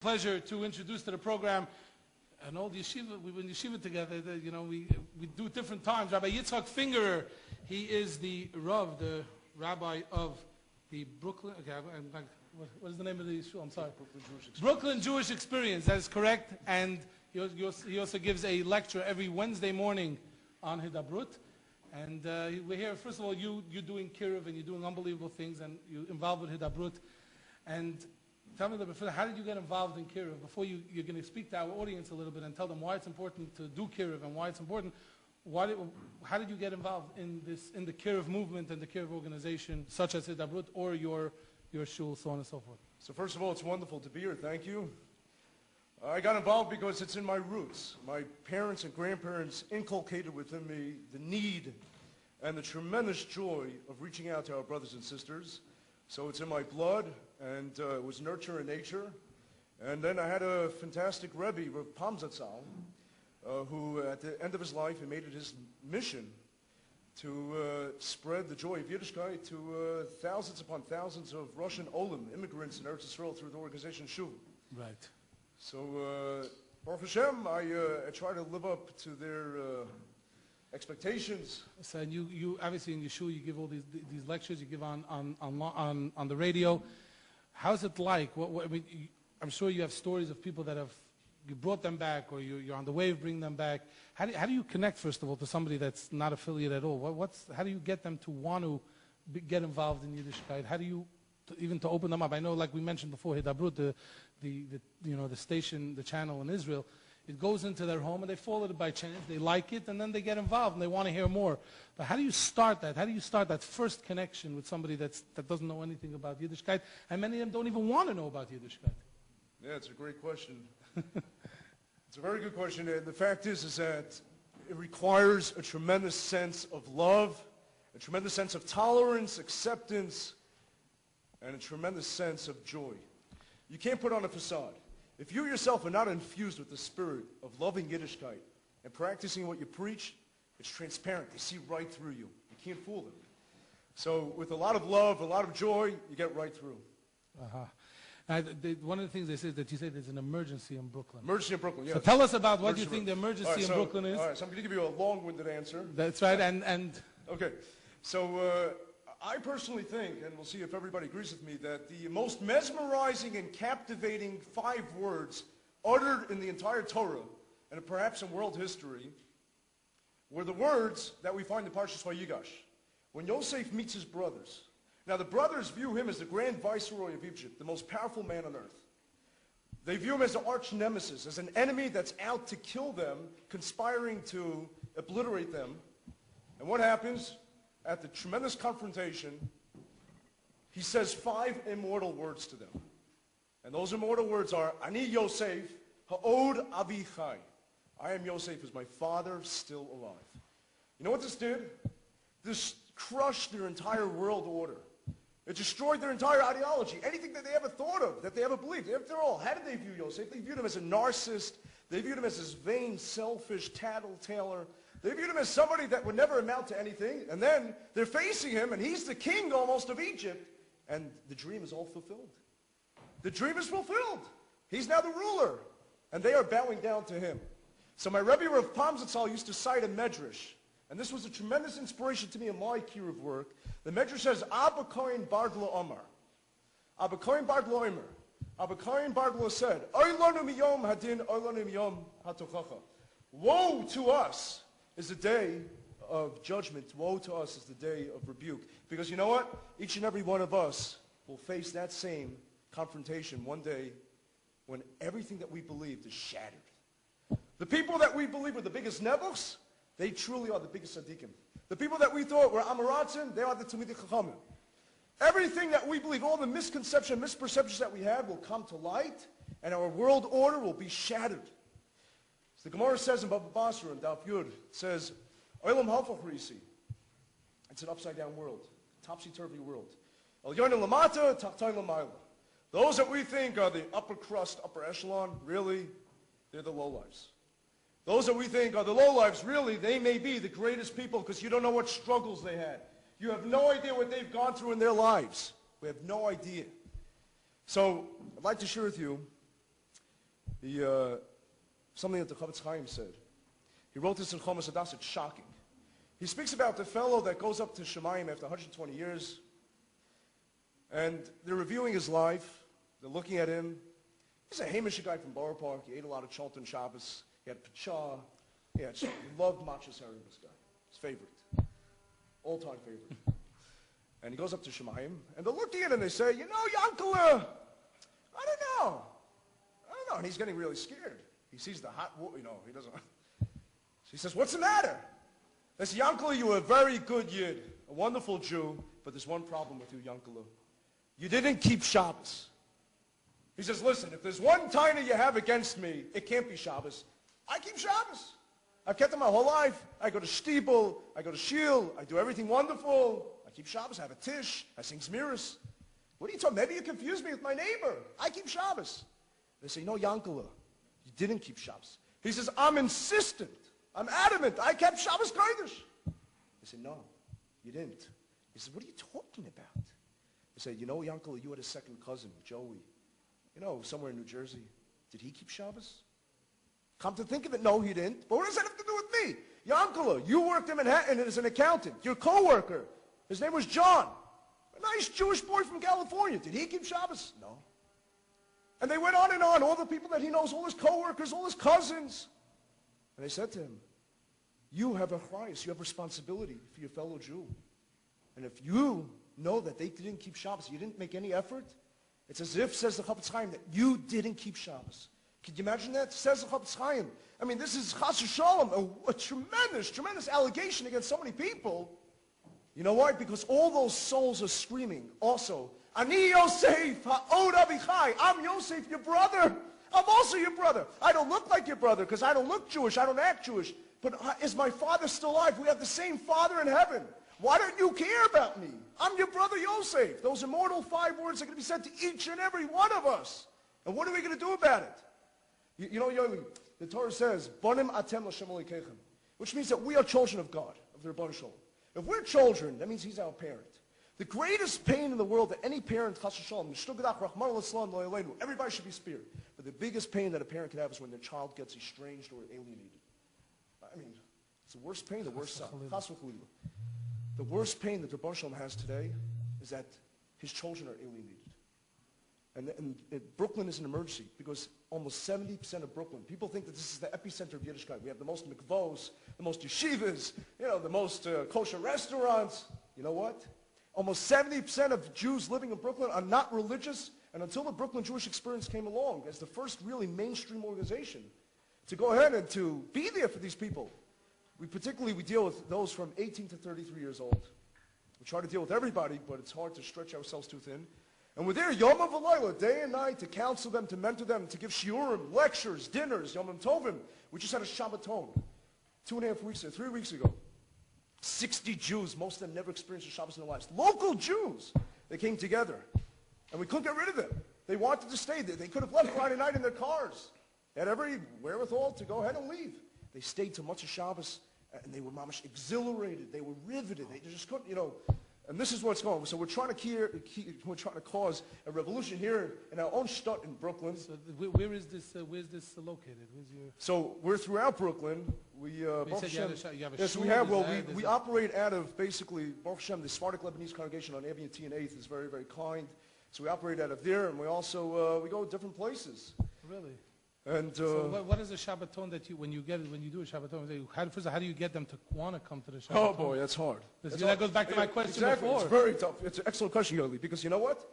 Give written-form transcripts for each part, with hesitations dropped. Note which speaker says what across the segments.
Speaker 1: Pleasure to introduce to the program an old yeshiva. We've been yeshiva together. We do different times. Rabbi Yitzchok Fingerer, he is the Rav, the Rabbi of the Brooklyn. Okay, what is the name of the yeshiva? I'm sorry. Brooklyn Jewish Experience. That is correct. And he also gives a lecture every Wednesday morning on Hidabroot. And we're here. First of all, you're doing Kiruv and you're doing unbelievable things, and you're involved with Hidabroot. And tell me a little bit, how did you get involved in Kiruv? Before you're going to speak to our audience a little bit and tell them why it's important to do Kiruv and why it's important. How did you get involved in the Kiruv movement and the Kiruv organization, such as Hidabroot or your shul, so on and so forth?
Speaker 2: So first of all, it's wonderful to be here. Thank you. I got involved because it's in my roots. My parents and grandparents inculcated within me the need and the tremendous joy of reaching out to our brothers and sisters. So it's in my blood, and it was nurture in nature. And then I had a fantastic Rabbi, Rabbi, who at the end of his life, he made it his mission to spread the joy of Yiddishkeit to thousands upon thousands of Russian Olim, immigrants in Eretz Yisrael through the organization Shuv.
Speaker 1: Right.
Speaker 2: So, Baruch Hashem, I try to live up to their expectations.
Speaker 1: So, and you obviously in Yeshua, you give all these lectures, you give on the radio. How's it like? I'm sure you have stories of people that you brought them back, or you're on the way of bringing them back. How do you connect, first of all, to somebody that's not affiliate at all? How do you get them to want to get involved in Yiddishkeit? How do you even to open them up? I know, like we mentioned before, Hidabroot, the station, the channel in Israel, it goes into their home and they follow it by chance, they like it, and then they get involved and they want to hear more. But how do you start that? How do you start that first connection with somebody that doesn't know anything about Yiddishkeit, and many of them don't even want to know about Yiddishkeit?
Speaker 2: Yeah, it's a great question. It's a very good question. And the fact is that it requires a tremendous sense of love, a tremendous sense of tolerance, acceptance, and a tremendous sense of joy. You can't put on a facade. If you yourself are not infused with the spirit of loving Yiddishkeit and practicing what you preach, it's transparent. They see right through you. You can't fool them. So with a lot of love, a lot of joy, you get right through.
Speaker 1: One of the things they say is that you say there's an emergency in Brooklyn.
Speaker 2: Emergency in Brooklyn, yes.
Speaker 1: So tell us about what you think the emergency in Brooklyn is.
Speaker 2: All right, so I'm going to give you a long-winded answer.
Speaker 1: That's right, and
Speaker 2: okay, so I personally think, and we'll see if everybody agrees with me, that the most mesmerizing and captivating 5 words uttered in the entire Torah, and perhaps in world history, were the words that we find in Parshas Vayigash. When Yosef meets his brothers. Now the brothers view him as the grand viceroy of Egypt, the most powerful man on earth. They view him as an arch nemesis, as an enemy that's out to kill them, conspiring to obliterate them. And what happens? At the tremendous confrontation, he says 5 immortal words to them. And those immortal words are, Ani Yosef, Ha'od Avichai. I am Yosef, is my father still alive. You know what this did? This crushed their entire world order. It destroyed their entire ideology. Anything that they ever thought of, that they ever believed. After all, how did they view Yosef? They viewed him as a narcissist. They viewed him as this vain, selfish, tattletailer. They viewed him as somebody that would never amount to anything. And then they're facing him, and he's the king almost of Egypt. And the dream is all fulfilled. The dream is fulfilled. He's now the ruler. And they are bowing down to him. So my Rebbe Rav Pamzatzal used to cite a medrash. And this was a tremendous inspiration to me in my Kiruv work. The medrash says, Abba Kohen Bardla Omar. Abba Kohen Bardla Omar. Abba Kohen Bardla said, Oy lanu miyom hadin, oy lanu miyom hatochacha. Woe to us is the day of judgment. Woe to us is the day of rebuke. Because you know what? Each and every one of us will face that same confrontation one day when everything that we believed is shattered. The people that we believe were the biggest nebuchs, they truly are the biggest tzaddikim. The people that we thought were Amoratzim, they are the Talmidei Chachamim. Everything that we believe, all the misconceptions, misperceptions that we had will come to light, and our world order will be shattered. So the Gemara says in Baba Basra, in Daf Yud, it says, Olam Hafach Risi. It's an upside-down world, topsy-turvy world. El Yonim Lamata, Tachtayin Lamayla. Those that we think are the upper crust, upper echelon, really, they're the lowlifes. Those that we think are the lowlifes, really, they may be the greatest people because you don't know what struggles they had. You have no idea what they've gone through in their lives. We have no idea. So I'd like to share with you Something that the Chavetz Chaim said. He wrote this in Chomas Adas. It's shocking. He speaks about the fellow that goes up to Shemayim after 120 years, and they're reviewing his life. They're looking at him. He's a Hamish guy from Borough Park. He ate a lot of Cholton Shabbos. He had Pachah. He loved Machas Herring, this guy. His favorite. All-time favorite. And he goes up to Shemayim, and they're looking at him and they say, you know, Yankele, I don't know. And he's getting really scared. He sees the hot, he doesn't. So he says, what's the matter? They say, Yankele, you're a very good Yid, a wonderful Jew, but there's one problem with you, Yankele. You didn't keep Shabbos. He says, listen, if there's one taina you have against me, it can't be Shabbos. I keep Shabbos. I've kept it my whole life. I go to Shtibel, I go to Shil, I do everything wonderful. I keep Shabbos, I have a Tish, I sing Zmiris. What are you talking? Maybe you confused me with my neighbor. I keep Shabbos. They say, no, Yankele, you didn't keep Shabbos. He says, I'm insistent. I'm adamant. I kept Shabbos Kodesh. They say, no, you didn't. He says, what are you talking about? They say, you know, Yankele, you had a second cousin, Joey. Somewhere in New Jersey. Did he keep Shabbos? Come to think of it, no, he didn't. But what does that have to do with me? Yankele, you worked in Manhattan as an accountant. Your coworker, his name was John. A nice Jewish boy from California. Did he keep Shabbos? No. And they went on and on, all the people that he knows, all his coworkers, all his cousins. And they said to him, you have a chayus, you have responsibility for your fellow Jew. And if you know that they didn't keep Shabbos, you didn't make any effort, it's as if, says the Chavetz Chaim, that you didn't keep Shabbos. Could you imagine that? Says the Chavetz Chaim. I mean, this is chas v'shalom, a tremendous, tremendous allegation against so many people. You know why? Because all those souls are screaming also, Ani Yosef, ha'od avichai. I'm Yosef, your brother. I'm also your brother. I don't look like your brother because I don't look Jewish. I don't act Jewish. But is my father still alive? We have the same father in heaven. Why don't you care about me? I'm your brother Yosef. Those immortal 5 words are going to be said to each and every one of us. And what are we going to do about it? You know, Yoli, the Torah says, Bonim atem l'Shem Elokeichem, which means that we are children of God, of the Rebbeinu Shalom. If we're children, that means he's our parent. The greatest pain in the world that any parent, chas v'shalom, everybody should be spared. But the biggest pain that a parent can have is when their child gets estranged or alienated. I mean, it's the worst pain, the worst suffering. The worst pain that the Rebbeinu Shalom has today is that his children are alienated. And Brooklyn is an emergency because almost 70% of Brooklyn, people think that this is the epicenter of Yiddishkeit. We have the most mikvos, the most yeshivas, the most kosher restaurants. You know what? Almost 70% of Jews living in Brooklyn are not religious, and until the Brooklyn Jewish Experience came along as the first really mainstream organization to go ahead and to be there for these people, we deal with those from 18 to 33 years old. We try to deal with everybody, but it's hard to stretch ourselves too thin. And we're there, Yom V'Layla, day and night, to counsel them, to mentor them, to give shiurim, lectures, dinners, Yom Tovim. We just had a Shabbaton 3 weeks ago. 60 Jews, most of them never experienced a Shabbos in their lives. Local Jews, they came together. And we couldn't get rid of them. They wanted to stay there. They could have left Friday night in their cars. They had every wherewithal to go ahead and leave. They stayed till much of Shabbos, and they were mamash exhilarated. They were riveted. They just couldn't, And this is what's going on. So we're trying to cause a revolution here in our own shtut in Brooklyn.
Speaker 1: So where's this located?
Speaker 2: So we're throughout Brooklyn. We
Speaker 1: operate
Speaker 2: out of basically Baruch Hashem, the Sephardic Lebanese congregation on Avenue T and 8th is very, very kind. So we operate out of there, and we also we go to different places.
Speaker 1: Really?
Speaker 2: And
Speaker 1: so what is a Shabbaton that when you do a Shabbaton, how do you get them to want to come to the Shabbaton?
Speaker 2: Oh boy, that's hard.
Speaker 1: That goes back to my question before.
Speaker 2: It's very tough. It's an excellent question, Yoli, because you know what?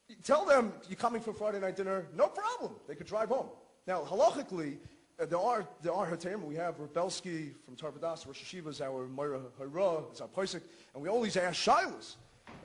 Speaker 2: You tell them you're coming for Friday night dinner, no problem. They could drive home. Now, halachically, there are Hatam. We have Rebelsky from Tarvadas, Rosh Hashiva is our Moira Hara, it's our Paisik, and we always ask shilas.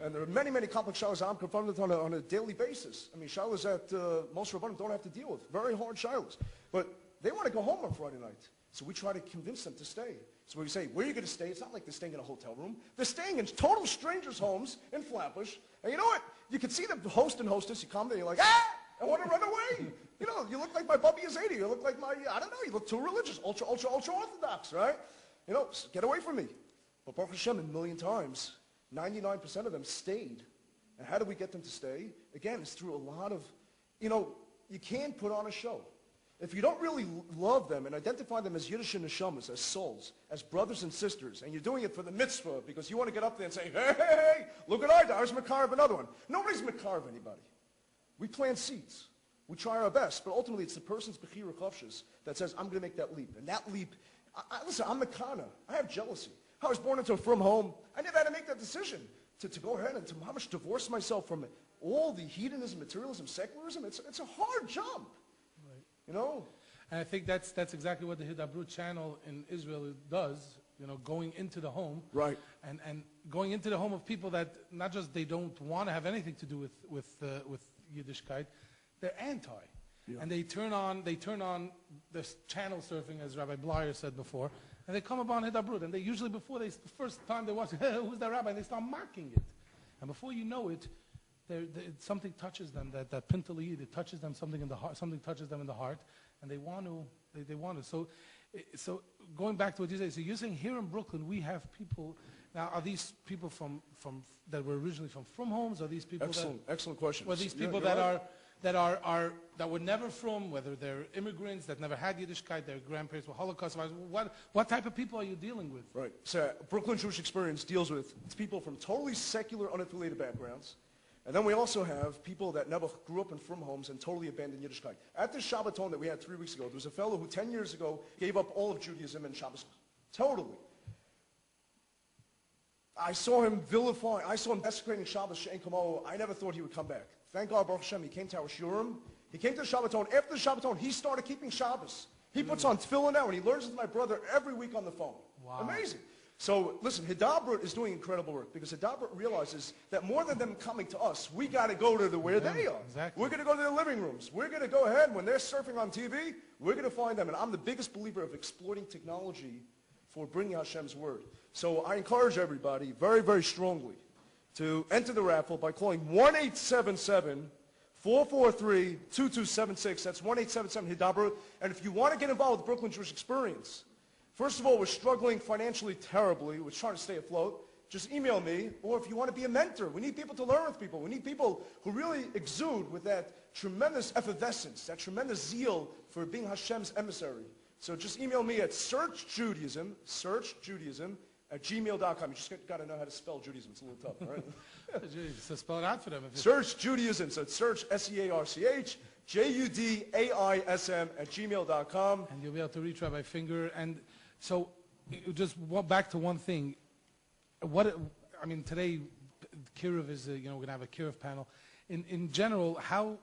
Speaker 2: And there are many, many complex shilas I'm confronted on a daily basis. I mean, shilas that most Rabbanim don't have to deal with. Very hard shilas. But they want to go home on Friday night. So we try to convince them to stay. So we say, where are you going to stay? It's not like they're staying in a hotel room. They're staying in total strangers' homes in Flatbush. And you know what? You can see the host and hostess. You come there, you're like, I want to run away. You look like my Bubby Yazidi. You look like you look too religious, ultra orthodox, right? Get away from me. But Baruch Hashem, a million times, 99% of them stayed. And how do we get them to stay? Again, it's through a lot of, you can't put on a show. if you don't really love them and identify them as Yiddish neshamas, as souls, as brothers and sisters, and you're doing it for the mitzvah because you want to get up there and say, hey, hey, hey, look at ours, Makarov, another one. Nobody's Makarov anybody. We plant seeds. We try our best, but ultimately it's the person's Bechira Chavshis that says, I'm going to make that leap. And that leap, listen, I'm Mekana. I have jealousy. I was born into a frum home. I never had to make that decision to go ahead and to how much divorce myself from all the hedonism, materialism, secularism. It's a hard jump. Right. You know?
Speaker 1: And I think that's exactly what the Hidabroot channel in Israel does, you know, going into the home.
Speaker 2: Right.
Speaker 1: And going into the home of people that not just they don't want to have anything to do with Yiddishkeit, they're anti. Yeah. And they turn on this channel surfing, as Rabbi Blyer said before, and they come upon Hidabroot, and they usually, the first time they watch it, who's that rabbi? And they start mocking it. And before you know it, something touches them, that pintaliyid, it touches them something in the heart, something touches them in the heart, and they want to. So going back to what you say, so you're saying here in Brooklyn we have people. Now, are these people from that were originally from homes? Are these people?
Speaker 2: Excellent question.
Speaker 1: Are these people that were never from, whether they're immigrants that never had Yiddishkeit, their grandparents were Holocaust survivors? What type of people are you dealing with?
Speaker 2: Right. So Brooklyn Jewish Experience deals with people from totally secular, unaffiliated backgrounds. And then we also have people that never grew up in frum homes and totally abandoned Yiddishkeit. At this Shabbaton that we had 3 weeks ago, there was a fellow who 10 years ago gave up all of Judaism and Shabbos. Totally. I saw him vilifying, I saw him desecrating Shabbos She'en Kamo. I never thought he would come back. Thank God, Baruch Hashem, he came to our Shurim. He came to the Shabbaton. After the Shabbaton, he started keeping Shabbos. He puts on tefillin now, and he learns with my brother every week on the phone.
Speaker 1: Wow.
Speaker 2: Amazing. So, listen, Hidabroot is doing incredible work because Hidabroot realizes that more than them coming to us, we got to go to where they are.
Speaker 1: Exactly.
Speaker 2: We're going to go to their living rooms. We're going to go ahead. When they're surfing on TV, we're going to find them. And I'm the biggest believer of exploiting technology for bringing Hashem's word. So I encourage everybody very, very strongly to enter the raffle by calling 1-877-443-2276. That's 1-877-HIDABROOT. And if you want to get involved with Brooklyn Jewish Experience, first of all, we're struggling financially terribly. We're trying to stay afloat. Just email me. Or if you want to be a mentor, we need people to learn with people. We need people who really exude with that tremendous effervescence, that tremendous zeal for being Hashem's emissary. So just email me at searchjudaism @gmail.com. You just got to know how to spell Judaism. It's a little tough, all right?
Speaker 1: So spell it out for them.
Speaker 2: Search Judaism. So it's search, SEARCH, JUDAISM @gmail.com.
Speaker 1: And you'll be able to reach Rabbi Finger. And so just back to one thing. Today, Kiruv is, we're going to have a Kiruv panel. In general, how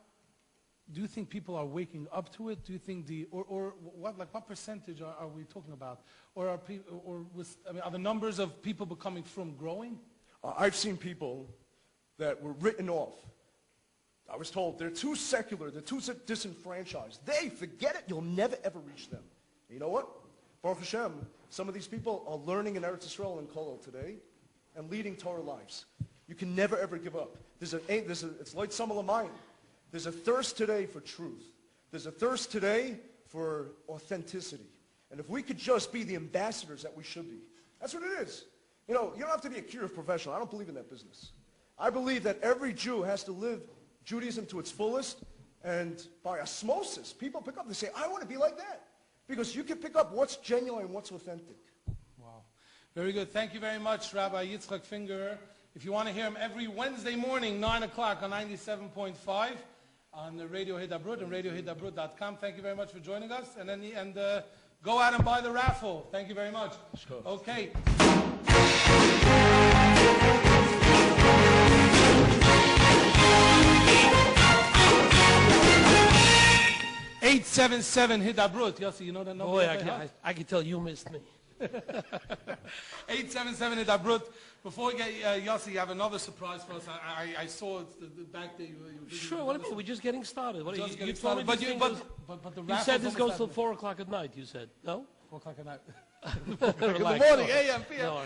Speaker 1: do you think people are waking up to it? Do you think what percentage are we talking about? Or are the numbers of people becoming frum growing?
Speaker 2: I've seen people that were written off. I was told they're too secular, they're too disenfranchised. Forget it, you'll never ever reach them. And you know what? Baruch Hashem, some of these people are learning in Eretz Yisrael and Kollel today and leading Torah lives. You can never ever give up. It's like Summer Lamayim. There's a thirst today for truth. There's a thirst today for authenticity. And if we could just be the ambassadors that we should be, that's what it is. You don't have to be a Kiruv professional. I don't believe in that business. I believe that every Jew has to live Judaism to its fullest, and by osmosis, people pick up and say, I want to be like that. Because you can pick up what's genuine and what's authentic.
Speaker 1: Wow. Very good. Thank you very much, Rabbi Yitzchok Fingerer. If you want to hear him every Wednesday morning, 9 o'clock on 97.5 on the Radio Hidabroot and RadioHidabroot.com. Thank you very much for joining us. And go out and buy the raffle. Thank you very much.
Speaker 2: Sure.
Speaker 1: Okay. 877 Hidabroot. Yossi, you know that number?
Speaker 3: Boy, I can tell you missed me.
Speaker 1: 877 Hidabroot. Before we get Yossi, you have another surprise for us. I saw it back there.
Speaker 3: Sure, what about, we're just getting started. What
Speaker 1: just
Speaker 3: you
Speaker 1: told me
Speaker 3: but
Speaker 1: the
Speaker 3: you said this goes till 4 o'clock at night, you said. No?
Speaker 1: 4 o'clock at night.
Speaker 3: In the
Speaker 1: morning, AM, PM.
Speaker 3: No,